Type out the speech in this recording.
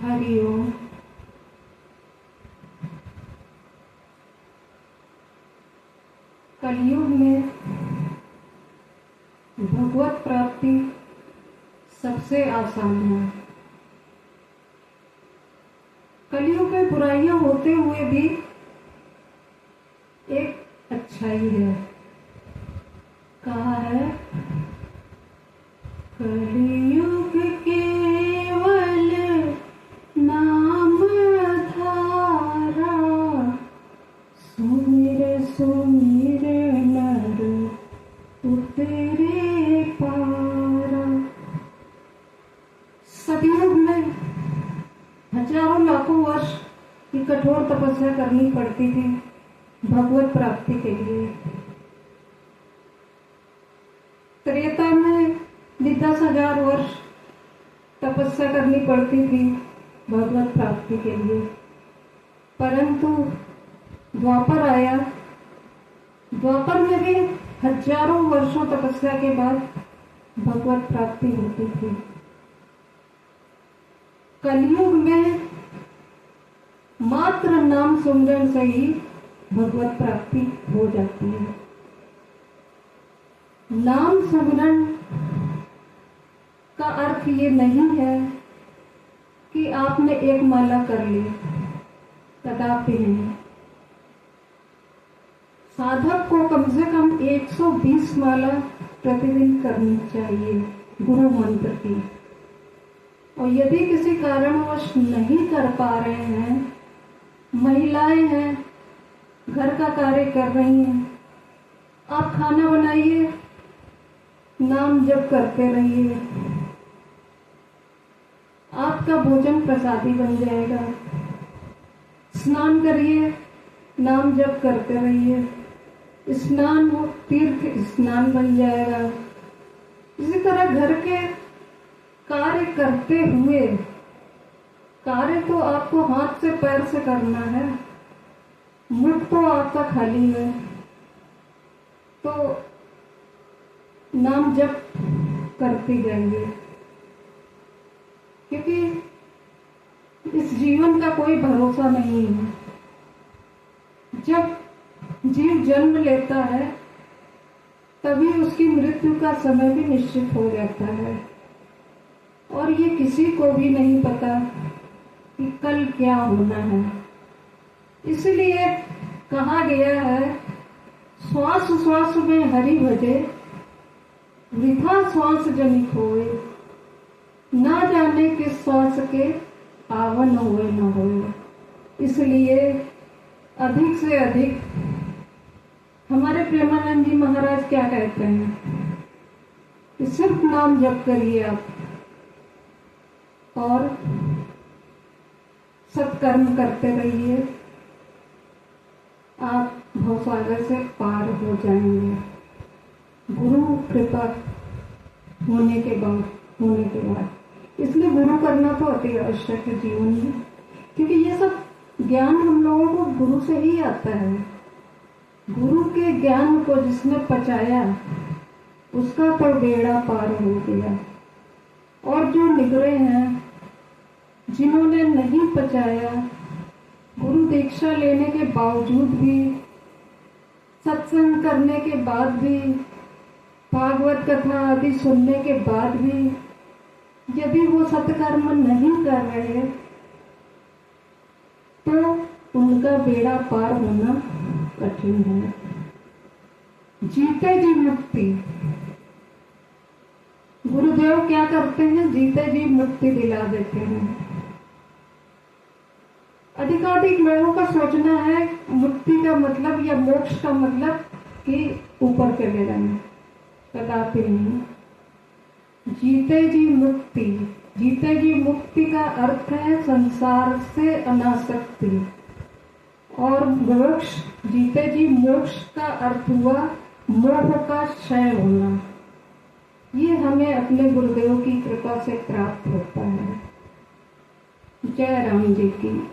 हरि ओम। कलयुग में भगवत प्राप्ति सबसे आसान है। कलयुग में बुराइयां होते हुए भी एक अच्छाई है। कहा है, कलयुग केवल नाम धारा, सुमिर सुमिर नर उतरे पारा। सतयुग में हजारों लाखों वर्ष की कठोर तपस्या करनी पड़ती थी भगवत प्राप्ति के लिए। त्रेता में 10,000 वर्ष तपस्या करनी पड़ती थी भगवत प्राप्ति के लिए। परंतु द्वापर आया, द्वापर में भी हजारों वर्षों तपस्या के बाद भगवत प्राप्ति होती थी। कलयुग में मात्र नाम सुमिरन से ही भगवत प्राप्ति हो जाती है। नाम सुमिरन का अर्थ ये नहीं है कि आपने एक माला कर ली, कदापि नहीं। साधक को कम से कम 120 माला प्रतिदिन करनी चाहिए गुरु मंत्र की। और यदि किसी कारणवश नहीं कर पा रहे हैं, महिलाएं हैं, घर का कार्य कर रही हैं, आप खाना बनाइए, नाम जप करते रहिए, आपका भोजन प्रसादी बन जाएगा। स्नान करिए, नाम जप करते रहिए, स्नान हो तीर्थ स्नान बन जाएगा। इसी तरह घर के कार्य करते हुए, कार्य तो आपको हाथ से पैर से करना है, मुख तो आपका खाली है, तो नाम जप करते जाइए। क्योंकि इस जीवन का कोई भरोसा नहीं है। जब जीव जन्म लेता है तभी उसकी मृत्यु का समय भी निश्चित हो जाता है। और ये किसी को भी नहीं पता कि कल क्या होना है। इसलिए कहा गया है, श्वास श्वास में हरि भजे, वृथा श्वास जनि खोए, ना जाने किस श्वास के आवन हुए न होए। इसलिए अधिक से अधिक हमारे प्रेमानंद जी महाराज क्या कहते हैं कि सिर्फ नाम जप करिए आप और सत्कर्म करते रहिए, आप भवसागर से पार हो जाएंगे गुरु कृपा होने के बाद। इसलिए गुरु करना तो अति आवश्यक है जीवन में, क्योंकि ये सब ज्ञान हम लोगों को गुरु से ही आता है। गुरु के ज्ञान को जिसने पचाया उसका तो बेड़ा पार हो गया। और जो निगरे हैं, जिन्होंने नहीं पचाया, गुरु दीक्षा लेने के बावजूद भी, सत्संग करने के बाद भी, भागवत कथा आदि सुनने के बाद भी यदि वो सत्कर्म नहीं कर रहे तो उनका बेड़ा पार होना कठिन है। जीते जी मुक्ति। गुरुदेव क्या करते हैं? जीते जी मुक्ति दिला देते हैं। अधिकाधिक लोगों का सोचना है मुक्ति का मतलब या मोक्ष का मतलब कि ऊपर चले जाना, कदापि नहीं। जीते जी मुक्ति, जीते जी मुक्ति का अर्थ है संसार से अनासक्ति। और मोक्ष, जीते जी मोक्ष का अर्थ हुआ मोह का क्षय होना। ये हमें अपने गुरुदेव की कृपा से प्राप्त होता है। जय राम जी की।